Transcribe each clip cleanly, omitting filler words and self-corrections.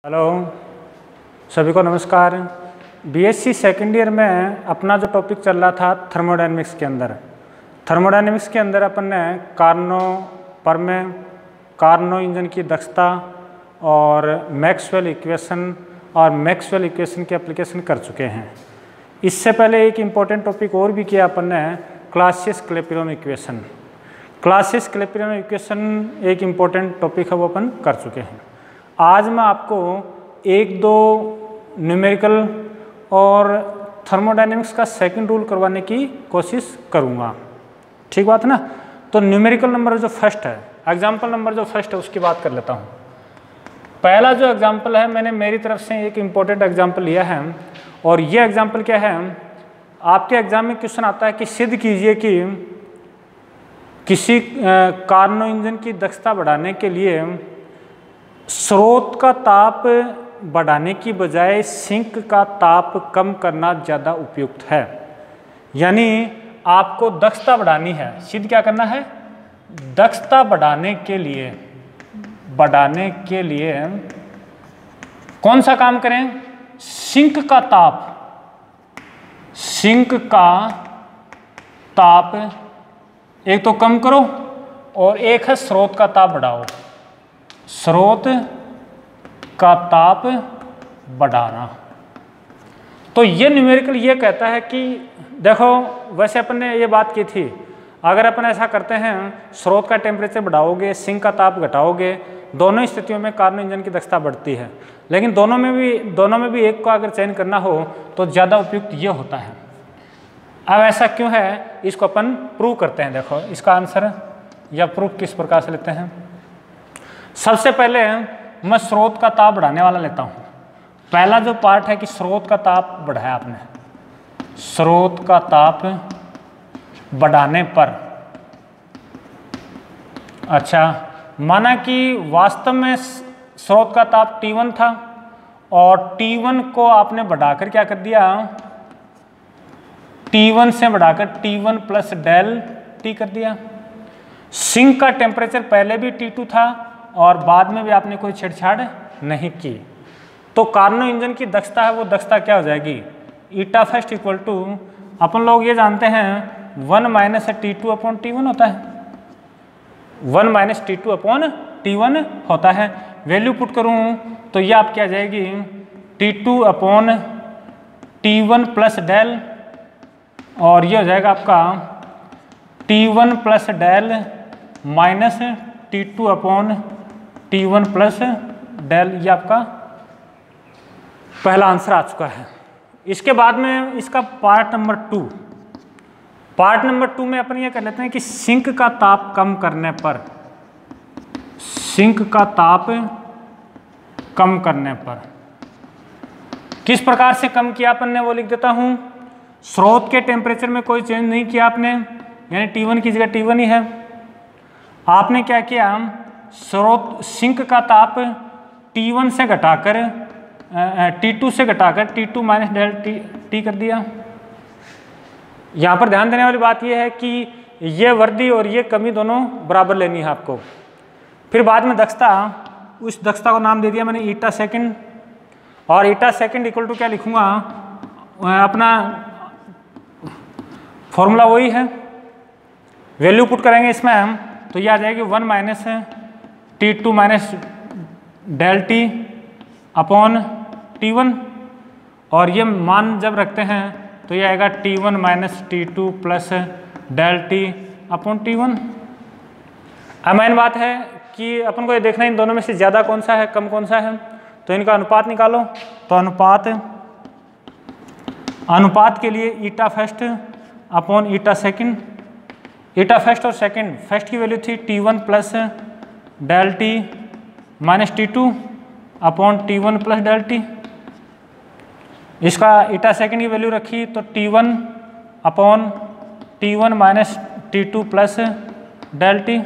Hello सभी को नमस्कार। बीएससी सेकेंड ईयर में अपना जो टॉपिक चल रहा था थर्मोडायनेमिक्स के अंदर अपन ने कार्नो इंजन की दक्षता और मैक्सवेल इक्वेशन के एप्लीकेशन कर चुके हैं। इससे पहले एक इम्पॉर्टेंट टॉपिक और भी किया अपन ने, क्लासियस-क्लैपेरॉन इक्वेशन एक इम्पॉर्टेंट टॉपिक है, वो अपन कर चुके हैं। आज मैं आपको एक दो न्यूमेरिकल और थर्मोडायनेमिक्स का सेकंड रूल करवाने की कोशिश करूंगा, ठीक बात है ना। तो न्यूमेरिकल नंबर जो फर्स्ट है, एग्जाम्पल नंबर जो फर्स्ट है, उसकी बात कर लेता हूँ। पहला जो एग्जाम्पल है, मैंने मेरी तरफ से एक इम्पोर्टेंट एग्जाम्पल लिया है, और ये एग्जाम्पल क्या है, आपके एग्जाम में क्वेश्चन आता है कि सिद्ध कीजिए कि किसी कार्नो इंजन की दक्षता बढ़ाने के लिए स्रोत का ताप बढ़ाने की बजाय सिंक का ताप कम करना ज़्यादा उपयुक्त है। यानी आपको दक्षता बढ़ानी है, सिद्ध क्या करना है, दक्षता बढ़ाने के लिए कौन सा काम करें, सिंक का ताप एक तो कम करो और एक है स्रोत का ताप बढ़ाओ। स्रोत का ताप बढ़ाना, तो ये न्यूमेरिकल ये कहता है कि देखो, वैसे अपन ने ये बात की थी, अगर अपन ऐसा करते हैं, स्रोत का टेम्परेचर बढ़ाओगे, सिंक का ताप घटाओगे, दोनों स्थितियों में कार्नो इंजन की दक्षता बढ़ती है। लेकिन दोनों में भी एक को अगर चयन करना हो तो ज़्यादा उपयुक्त ये होता है। अब ऐसा क्यों है, इसको अपन प्रूव करते हैं। देखो इसका आंसर या प्रूफ किस प्रकार से लेते हैं। सबसे पहले मैं स्रोत का ताप बढ़ाने वाला लेता हूँ। पहला जो पार्ट है कि स्रोत का ताप बढ़ाया आपने, स्रोत का ताप बढ़ाने पर, अच्छा माना कि वास्तव में स्रोत का ताप T1 था और T1 को आपने बढ़ाकर क्या कर दिया, T1 से बढ़ाकर T1 प्लस डेल T कर दिया। सिंक का टेम्परेचर पहले भी T2 था और बाद में भी आपने कोई छेड़छाड़ नहीं की, तो कार्नो इंजन की दक्षता है, वो दक्षता क्या हो जाएगी, ईटा फर्स्ट इक्वल टू, अपन लोग ये जानते हैं 1 माइनस T2 अपॉन T1 होता है, 1 माइनस T2 अपॉन T1 होता है। वैल्यू पुट करूँ तो ये आप क्या आ जाएगी, T2 upon T1 plus del, और ये हो जाएगा आपका T1 plus del minus T2 upon T1 plus del. ये आपका पहला आंसर आ चुका है। इसके बाद में इसका पार्ट नंबर टू में अपन ये कर लेते हैं कि सिंक का ताप कम करने पर किस प्रकार से कम किया अपन ने, वो लिख देता हूं। स्रोत के टेम्परेचर में कोई चेंज नहीं किया आपने, यानी T1 की जगह T1 ही है। आपने क्या किया, सिंक का ताप T1 से घटाकर T2 से घटाकर T2 माइनस डेल T कर दिया। यहाँ पर ध्यान देने वाली बात यह है कि ये वृद्धि और ये कमी दोनों बराबर लेनी है आपको। फिर बाद में दक्षता, उस दक्षता को नाम दे दिया मैंने ईटा सेकंड, और ईटा सेकंड इक्वल टू क्या लिखूँगा, अपना फॉर्मूला वही है। वैल्यू पुट करेंगे इसमें हम, तो ये आ जाएगी 1 minus T2 minus del T upon T1, और ये मान जब रखते हैं तो ये आएगा T1 minus T2 plus del T upon T1। अब मेन बात है कि अपन को ये देखना है इन दोनों में से ज़्यादा कौन सा है, कम कौन सा है, तो इनका अनुपात निकालो। तो अनुपात के लिए eta first upon eta second, eta first और सेकंड, फर्स्ट की वैल्यू थी T1 plus del T minus T2 upon T1 plus del T। इसका ईटा सेकंड की वैल्यू रखी तो T1 upon T1 minus T2 plus del T।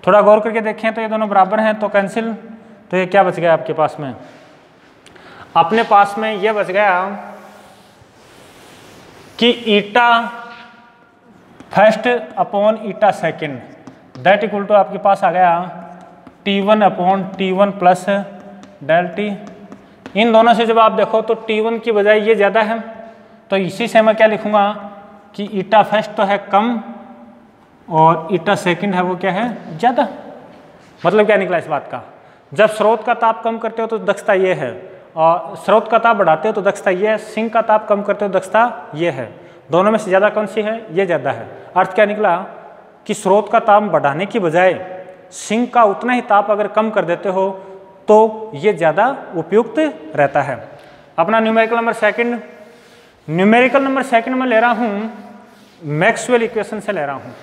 थोड़ा गौर करके देखें तो ये दोनों बराबर हैं, तो कैंसिल, तो ये क्या बच गया आपके पास में, अपने पास में ये बच गया कि eta first upon eta second that equal to आपके पास आ गया T1 upon T1 plus del T. इन दोनों से जब आप देखो तो T1 की बजाय ये ज़्यादा है, तो इसी से मैं क्या लिखूँगा कि ईटा फर्स्ट तो है कम और ईटा सेकंड है वो क्या है ज़्यादा। मतलब क्या निकला इस बात का, जब स्रोत का ताप कम करते हो तो दक्षता ये है, और स्रोत का ताप बढ़ाते हो तो दक्षता ये है, सिंक का ताप कम करते हो दक्षता ये है। दोनों में से ज़्यादा कौन सी है, ये ज़्यादा है। अर्थ क्या निकला कि स्रोत का ताप बढ़ाने की बजाय सिंक का उतना ही ताप अगर कम कर देते हो तो ये ज़्यादा उपयुक्त रहता है। अपना numerical number second, numerical number second में ले रहा हूँ मैक्सवेल इक्वेशन से ले रहा हूँ,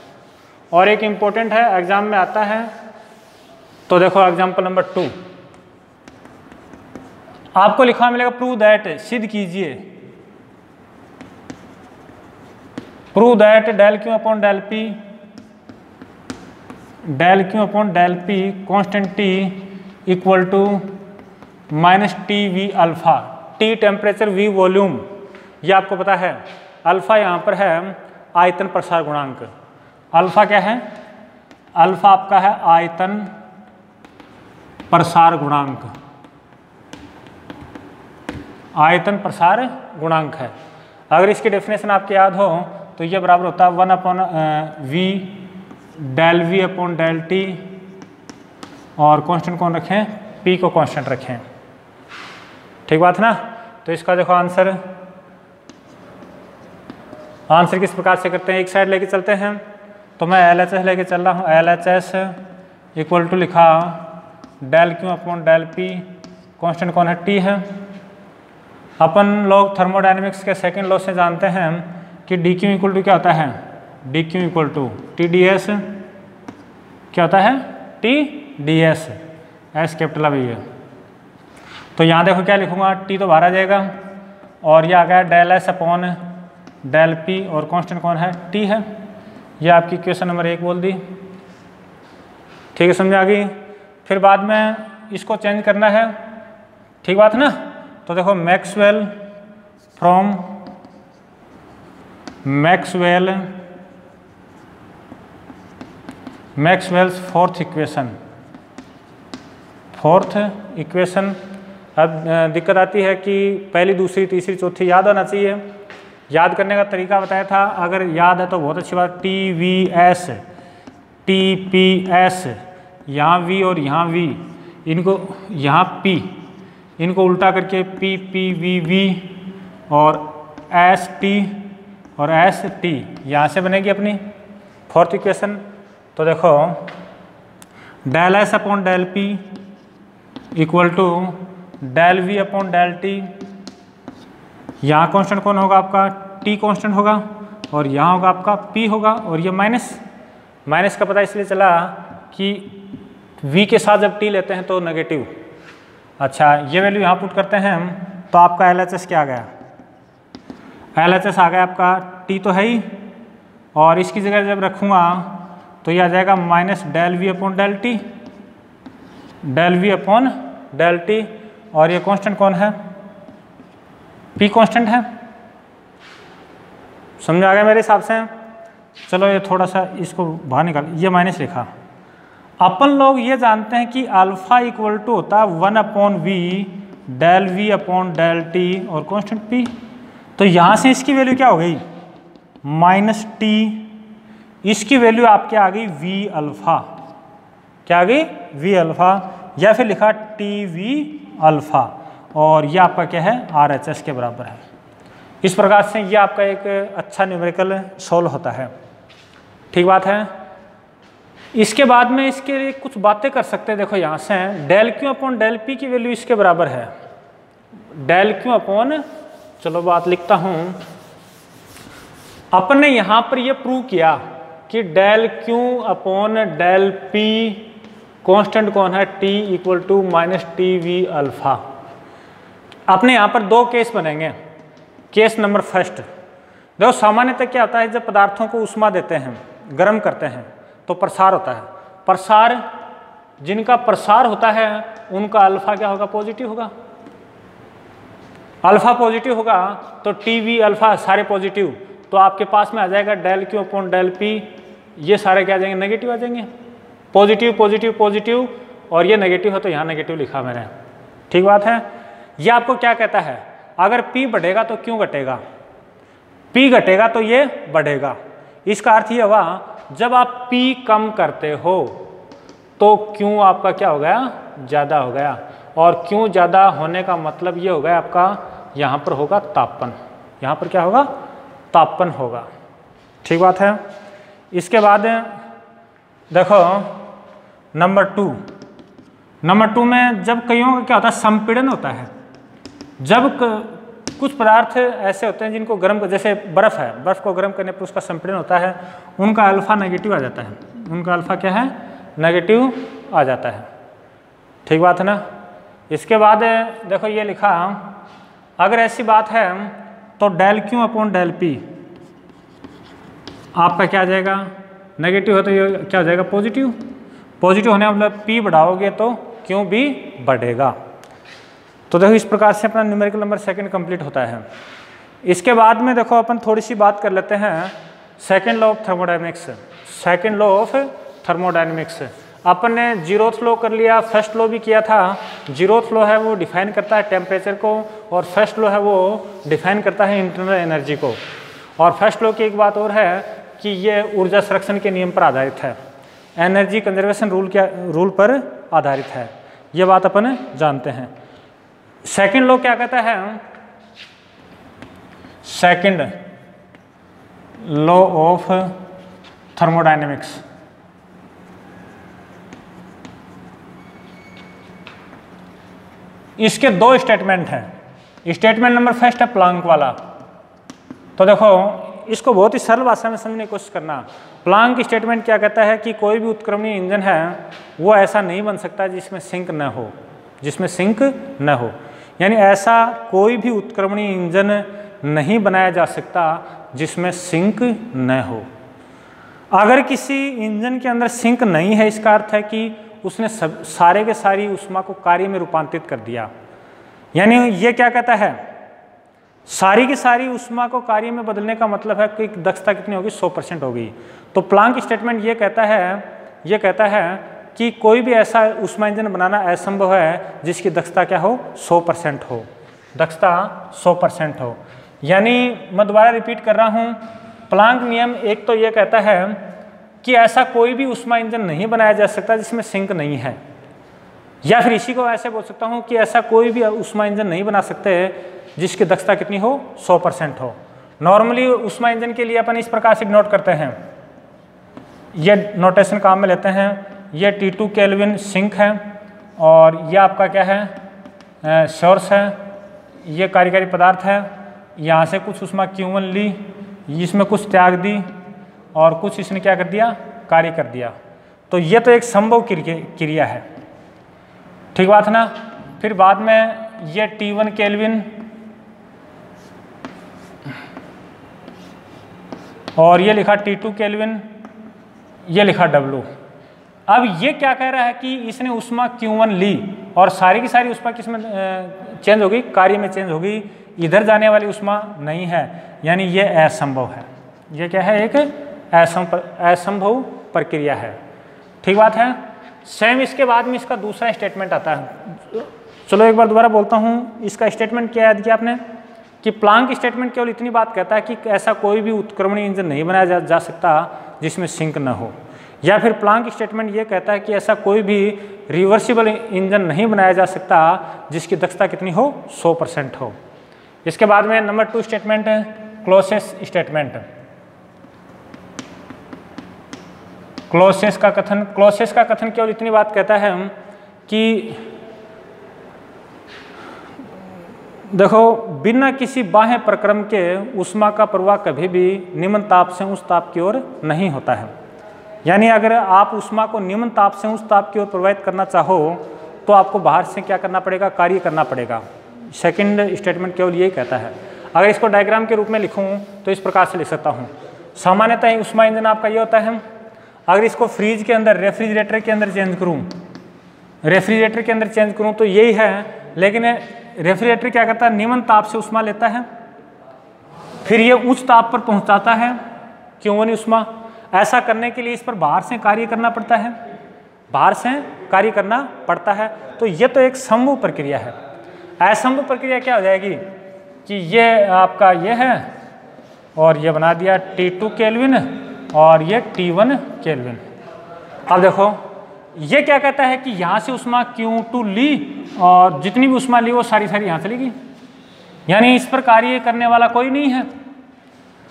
और एक इम्पोर्टेंट है एग्जाम में आता है। तो देखो एग्जाम्पल नंबर 2 आपको लिखा मिलेगा प्रूव दैट, सिद्ध कीजिए, prove that del Q upon del P, del Q upon del P constant T equal to minus T V alpha. T temperature, V volume, ये आपको पता है। अल्फा यहाँ पर है आयतन प्रसार गुणांक। अल्फा क्या है, अल्फा आपका है आयतन प्रसार गुणांक, आयतन प्रसार गुणांक है। अगर इसकी डेफिनेशन आपको याद हो तो ये बराबर होता है 1 upon V del V upon del T, और कांस्टेंट कौन रखें, पी को कांस्टेंट रखें। ठीक बात ना। तो इसका देखो आंसर, आंसर किस प्रकार से करते हैं, एक साइड लेके चलते हैं। तो मैं LHS लेके चल रहा हूँ, LHS इक्वल टू लिखा del Q upon del P, constant कौन है, टी है। अपन लोग थर्मोडायनेमिक्स के सेकंड लॉ से जानते हैं कि डी क्यू इक्वल टू क्या होता है, D Q equal to T D S, क्या होता है, T D S, S capital अभी है। तो यहाँ देखो क्या लिखूँगा, टी तो बाहर आ जाएगा, और ये आ गया del S upon del P, और कांस्टेंट कौन है, टी है। ये आपकी क्वेश्चन नंबर 1 बोल दी। ठीक है, समझ आ गई। फिर बाद में इसको चेंज करना है, ठीक बात है ना। तो देखो Maxwell from Maxwell's fourth equation. अब दिक्कत आती है कि पहली, दूसरी, तीसरी, चौथी याद आना चाहिए। याद करने का तरीका बताया था, अगर याद है तो बहुत अच्छी बात। T V S, T P S, यहाँ वी और यहाँ वी, इनको यहाँ पी, इनको उल्टा करके पी पी वी वी और एस टी और एस टी, यहाँ से बनेगी अपनी फोर्थ इक्वेशन। तो देखो del S upon del P equal to del V upon del T, यहाँ कांस्टेंट कौन होगा आपका, टी कांस्टेंट होगा, और यहाँ होगा आपका पी होगा, और ये माइनस का पता इसलिए चला कि v के साथ जब t लेते हैं तो नेगेटिव। अच्छा, ये वैल्यू यहाँ पुट करते हैं हम, तो आपका LHS क्या आ गया, LHS आ गया आपका t तो है ही, और इसकी जगह जब रखूँगा तो ये आ जाएगा minus del V upon del T, del V upon del T, और ये कांस्टेंट कौन है, p कांस्टेंट है। समझ आ गया मेरे हिसाब से। चलो ये थोड़ा सा इसको बाहर निकाल, ये माइनस लिखा। अपन लोग ये जानते हैं कि अल्फा इक्वल टू होता है 1 upon V del V upon del T और कांस्टेंट पी। तो यहाँ से इसकी वैल्यू क्या हो गई, माइनस टी, इसकी वैल्यू आपके आ गई वी अल्फा, क्या आ गई, वी अल्फा, या फिर लिखा टी वी अल्फा, और ये आपका क्या है, RHS के बराबर है। इस प्रकार से ये आपका एक अच्छा न्यूमेरिकल सॉल्व होता है। ठीक बात है। इसके बाद में इसके लिए कुछ बातें कर सकते हैं। देखो यहाँ से del Q upon del P की वैल्यू इसके बराबर है, डेल क्यू अपॉन, चलो बात लिखता हूँ। अपन ने यहाँ पर ये प्रूव किया कि del Q upon del P constant कौन है, T equal to minus T V alpha. आपने यहाँ पर 2 केस बनेंगे। केस नंबर फर्स्ट, देखो सामान्यतः क्या होता है, जब पदार्थों को ऊष्मा देते हैं, गर्म करते हैं, तो प्रसार होता है। प्रसार, जिनका प्रसार होता है उनका अल्फा क्या होगा, पॉजिटिव होगा। अल्फा पॉजिटिव होगा तो टी वी अल्फा सारे पॉजिटिव, तो आपके पास में आ जाएगा del Q upon del P, ये सारे क्या आ जाएंगे, नेगेटिव आ जाएंगे। पॉजिटिव पॉजिटिव पॉजिटिव, और ये नेगेटिव है तो यहाँ नेगेटिव लिखा मैंने। ठीक बात है। ये आपको क्या कहता है, अगर P बढ़ेगा तो क्यों घटेगा, P घटेगा तो ये बढ़ेगा। इसका अर्थ ये हुआ जब आप P कम करते हो तो क्यों आपका क्या हो गया, ज़्यादा हो गया। और क्यों ज़्यादा होने का मतलब ये हो गया आपका यहाँ पर होगा तापन, यहाँ पर क्या होगा, तापन होगा। ठीक बात है। इसके बाद देखो नंबर 2 में जब कईयों का क्या होता है, संपीड़न होता है। जब कुछ पदार्थ ऐसे होते हैं जिनको गर्म, जैसे बर्फ़ है, बर्फ़ को गर्म करने पर उसका संपीड़न होता है, उनका अल्फ़ा नेगेटिव आ जाता है, उनका अल्फ़ा क्या है, नेगेटिव आ जाता है। ठीक बात है ना। इसके बाद देखो ये लिखा, अगर ऐसी बात है तो del Q upon del P आपका क्या आ जाएगा, नेगेटिव है तो ये क्या हो जाएगा, पॉजिटिव। पॉजिटिव होने का मतलब P बढ़ाओगे तो क्यों भी बढ़ेगा। तो देखो इस प्रकार से अपना न्यूमेरिकल नंबर सेकंड कंप्लीट होता है। इसके बाद में देखो अपन थोड़ी सी बात कर लेते हैं second law of thermodynamics. Second law of thermodynamics अपन ने जीरोथ लॉ कर लिया, फर्स्ट लॉ भी किया था। जीरोथ लॉ है वो डिफाइन करता है टेम्परेचर को, और फर्स्ट लॉ है वो डिफाइन करता है इंटरनल एनर्जी को। और फर्स्ट लॉ की एक बात और है कि ये ऊर्जा संरक्षण के नियम पर आधारित है, एनर्जी कंजर्वेशन रूल पर आधारित है, ये बात अपन जानते हैं। सेकंड लॉ क्या कहता है, सेकंड लॉ ऑफ थर्मोडायनेमिक्स। इसके 2 स्टेटमेंट हैं। स्टेटमेंट नंबर फर्स्ट है प्लांक वाला। तो देखो इसको बहुत ही सरल भाषा में समझने की कोशिश करना। प्लांक स्टेटमेंट क्या कहता है कि कोई भी उत्क्रमणीय इंजन है वो ऐसा नहीं बन सकता जिसमें सिंक न हो, जिसमें सिंक न हो। यानी ऐसा कोई भी उत्क्रमणीय इंजन नहीं बनाया जा सकता जिसमें सिंक न हो। अगर किसी इंजन के अंदर सिंक नहीं है, इसका अर्थ है कि उसने सारे के सारी ऊष्मा को कार्य में रूपांतरित कर दिया। यानी ये क्या कहता है, सारी की सारी ऊष्मा को कार्य में बदलने का मतलब है कि दक्षता कितनी होगी, 100% होगी। तो प्लांक स्टेटमेंट ये कहता है कि कोई भी ऐसा ऊष्मा इंजन बनाना असंभव है जिसकी दक्षता क्या हो, 100% हो, दक्षता 100% हो। यानी मैं दोबारा रिपीट कर रहा हूँ, प्लांक नियम एक तो ये कहता है कि ऐसा कोई भी ऊष्मा इंजन नहीं बनाया जा सकता जिसमें सिंक नहीं है, या फिर इसी को ऐसे बोल सकता हूँ कि ऐसा कोई भी ऊष्मा इंजन नहीं बना सकते जिसकी दक्षता कितनी हो, 100% हो। नॉर्मली ऊष्मा इंजन के लिए अपन इस प्रकार से नोट करते हैं, ये नोटेशन काम में लेते हैं। ये T2 केल्विन सिंक है और ये आपका क्या है, सोर्स है, ये कार्यकारी पदार्थ है। यहाँ से कुछ ऊष्मा Q1 ली, इसमें कुछ त्याग दी और कुछ इसने क्या कर दिया, कार्य कर दिया। तो ये तो एक संभव क्रिया है। ठीक बात है ना। फिर बाद में ये T1 केल्विन और ये लिखा T2 केल्विन, ये लिखा W। अब ये क्या कह रहा है कि इसने ऊष्मा Q1 ली और सारी की सारी ऊष्मा किसमें चेंज होगी, कार्य में चेंज होगी, इधर जाने वाली ऊष्मा नहीं है, यानी ये असंभव है। ये क्या है, एक असंभव प्रक्रिया है। ठीक बात है। सेम इसके बाद में इसका दूसरा स्टेटमेंट आता है। चलो एक बार दोबारा बोलता हूँ, इसका स्टेटमेंट क्या याद किया आपने कि प्लांक स्टेटमेंट केवल इतनी बात कहता है कि ऐसा कोई भी उत्क्रमणीय इंजन नहीं बनाया जा सकता जिसमें सिंक न हो। या फिर प्लांक स्टेटमेंट ये कहता है कि ऐसा कोई भी रिवर्सिबल इंजन नहीं बनाया जा सकता जिसकी दक्षता कितनी हो, 100% हो। इसके बाद में नंबर 2 स्टेटमेंट है क्लॉसेस स्टेटमेंट। क्लॉसेस का कथन केवल इतनी बात कहता है कि देखो बिना किसी बाह्य प्रक्रम के ऊष्मा का प्रवाह कभी भी निम्न ताप से उच्च ताप की ओर नहीं होता है। यानी अगर आप ऊष्मा को निम्न ताप से उच्च ताप की ओर प्रवाहित करना चाहो तो आपको बाहर से क्या करना पड़ेगा, कार्य करना पड़ेगा। सेकंड स्टेटमेंट केवल यही कहता है। अगर इसको डायग्राम के रूप में लिखूं तो इस प्रकार से लिख सकता हूं। सामान्यतः ऊष्मा इंजन आपका ये होता है, अगर इसको फ्रिज के अंदर, रेफ्रिजरेटर के अंदर चेंज करूं तो यही है। लेकिन रेफ्रिजरेटर क्या करता है, निम्न ताप से ऊष्मा लेता है, फिर ये उच्च ताप पर पहुंचाता है Q1 ऊष्मा। ऐसा करने के लिए इस पर बाहर से कार्य करना पड़ता है, बाहर से कार्य करना पड़ता है। तो ये तो एक समूह प्रक्रिया है। असमूह प्रक्रिया क्या हो जाएगी कि ये आपका ये है और ये बना दिया T2 केल्विन और ये T1 केल्विन। अब देखो ये क्या कहता है कि यहाँ से उष्मा Q2 ली और जितनी भी उष्मा ली वो सारी यहाँ चली गई, यानी इस पर कार्य करने वाला कोई नहीं है।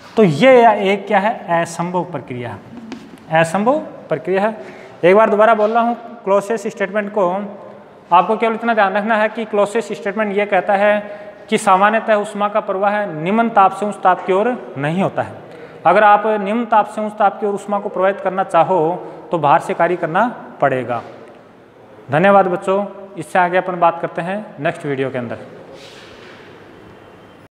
तो ये एक क्या है, असंभव प्रक्रिया है, असंभव प्रक्रिया है। एक बार दोबारा बोल रहा हूँ, क्लोसियस स्टेटमेंट को आपको केवल इतना ध्यान रखना है कि क्लोसियस स्टेटमेंट ये कहता है कि सामान्यतः उष्मा का प्रवाह निम्न ताप से उच्च ताप की ओर नहीं होता है। अगर आप निम्न ताप से उच्च ताप की ओर उष्मा को प्रवाहित करना चाहो तो बाहर से कार्य करना पड़ेगा। धन्यवाद बच्चों, इससे आगे अपन बात करते हैं नेक्स्ट वीडियो के अंदर।